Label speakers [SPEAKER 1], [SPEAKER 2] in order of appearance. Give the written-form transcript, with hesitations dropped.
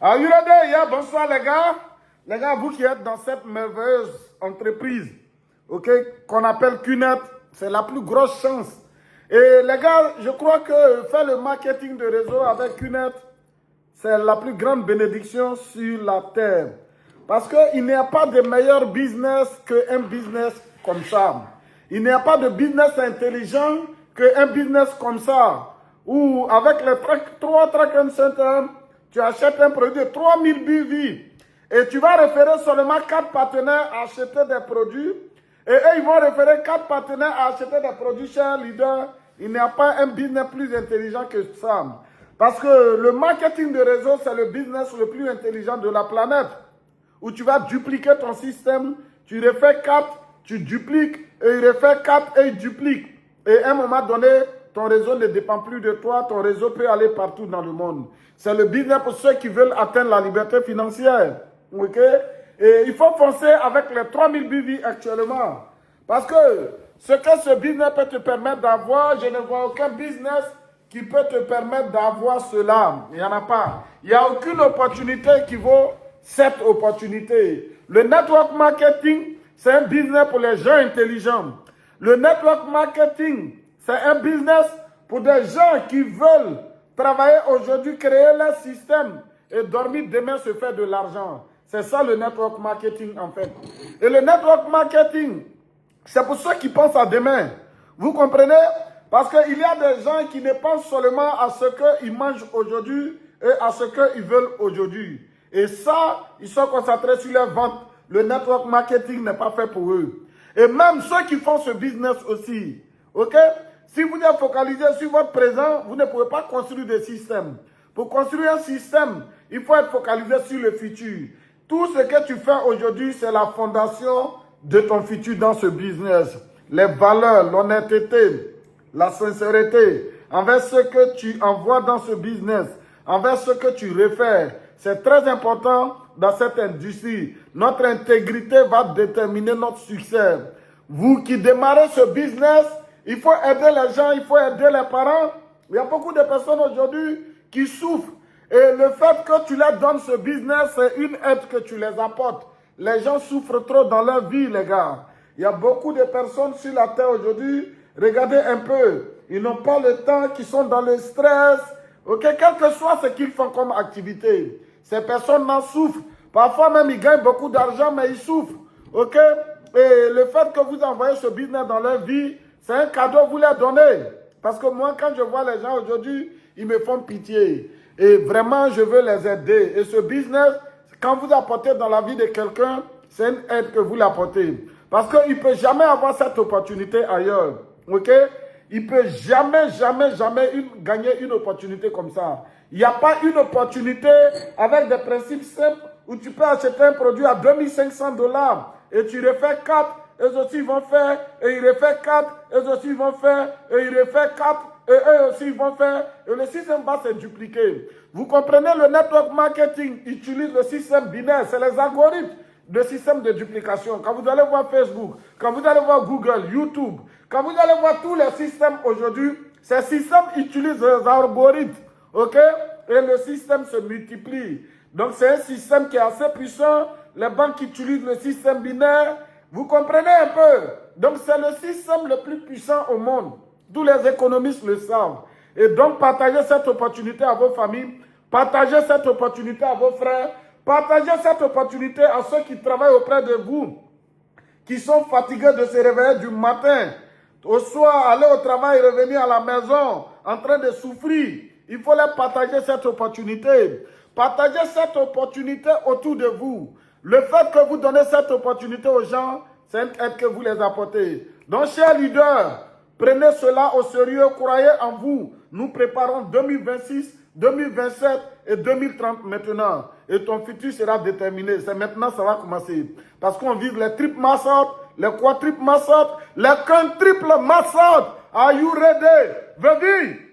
[SPEAKER 1] Are you ready? Yeah, bonsoir les gars. Les gars, vous qui êtes dans cette merveilleuse entreprise, ok, qu'on appelle QNET, c'est la plus grosse chance. Et les gars, je crois que faire le marketing de réseau avec QNET, c'est la plus grande bénédiction sur la terre. Parce qu'il n'y a pas de meilleur business qu'un business comme ça. Il n'y a pas de business intelligent qu'un business comme ça. Où avec les 3 Tracking Center, tu achètes un produit de 3000 BV. Et tu vas référer seulement 4 partenaires à acheter des produits. Et eux, ils vont référer 4 partenaires à acheter des produits chez un leader. Il n'y a pas un business plus intelligent que ça. Parce que le marketing de réseau, c'est le business le plus intelligent de la planète. Où tu vas dupliquer ton système, tu refais 4, tu dupliques, et il refait 4 et il duplique. Et à un moment donné, ton réseau ne dépend plus de toi, ton réseau peut aller partout dans le monde. C'est le business pour ceux qui veulent atteindre la liberté financière. Ok? Et il faut foncer avec les 3000 BV actuellement. Parce que ce que ce business peut te permettre d'avoir, je ne vois aucun business qui peut te permettre d'avoir cela. Il n'y en a pas. Il n'y a aucune opportunité qui vaut cette opportunité. Le network marketing, c'est un business pour les gens intelligents. Le network marketing, c'est un business pour des gens qui veulent travailler aujourd'hui, créer leur système et dormir demain se faire de l'argent. C'est ça le network marketing en fait. Et le network marketing, c'est pour ceux qui pensent à demain. Vous comprenez? Parce qu'il y a des gens qui ne pensent seulement à ce qu'ils mangent aujourd'hui et à ce qu'ils veulent aujourd'hui. Et ça, ils sont concentrés sur leur vente. Le network marketing n'est pas fait pour eux. Et même ceux qui font ce business aussi, ok? Si vous êtes focalisé sur votre présent, vous ne pouvez pas construire des systèmes. Pour construire un système, il faut être focalisé sur le futur. Tout ce que tu fais aujourd'hui, c'est la fondation de ton futur dans ce business. Les valeurs, l'honnêteté, la sincérité envers ce que tu envoies dans ce business, envers ce que tu réfères. C'est très important dans cette industrie. Notre intégrité va déterminer notre succès. Vous qui démarrez ce business, il faut aider les gens, il faut aider les parents. Il y a beaucoup de personnes aujourd'hui qui souffrent. Et le fait que tu leur donnes ce business, c'est une aide que tu les apportes. Les gens souffrent trop dans leur vie, les gars. Il y a beaucoup de personnes sur la terre aujourd'hui. Regardez un peu. Ils n'ont pas le temps, qui sont dans le stress. Ok, quel que soit ce qu'ils font comme activité. Ces personnes en souffrent. Parfois même, ils gagnent beaucoup d'argent, mais ils souffrent. Ok? Et le fait que vous envoyez ce business dans leur vie, c'est un cadeau que vous leur donnez. Parce que moi, quand je vois les gens aujourd'hui, ils me font pitié. Et vraiment, je veux les aider. Et ce business, quand vous apportez dans la vie de quelqu'un, c'est une aide que vous l'apportez. Parce qu'il ne peut jamais avoir cette opportunité ailleurs. Ok? Il ne peut jamais gagner une opportunité comme ça. Il n'y a pas une opportunité avec des principes simples où tu peux acheter un produit à 2500 $. Et tu refais 4, eux aussi ils vont faire, et ils refait 4, eux aussi ils vont faire, et ils refait 4, et eux aussi ils vont faire, et le système va se dupliquer. Vous comprenez, le network marketing utilise le système binaire, c'est les algorithmes de système de duplication. Quand vous allez voir Facebook, quand vous allez voir Google, YouTube, quand vous allez voir tous les systèmes aujourd'hui, ces systèmes utilisent les algorithmes, ok? Et le système se multiplie. Donc c'est un système qui est assez puissant. Les banques utilisent le système binaire. Vous comprenez un peu? Donc c'est le système le plus puissant au monde. Tous les économistes le savent. Et donc partagez cette opportunité à vos familles. Partagez cette opportunité à vos frères. Partagez cette opportunité à ceux qui travaillent auprès de vous. Qui sont fatigués de se réveiller du matin. Au soir, aller au travail, revenir à la maison en train de souffrir. Il faut leur partager cette opportunité. Partagez cette opportunité autour de vous. Le fait que vous donnez cette opportunité aux gens, c'est une aide que vous les apportez. Donc, chers leaders, prenez cela au sérieux, croyez en vous. Nous préparons 2026, 2027 et 2030 maintenant. Et ton futur sera déterminé. C'est maintenant que ça va commencer. Parce qu'on vise les triples massacres, les quadruples massacres, les quintruples massacres. Are you ready? Vas-y!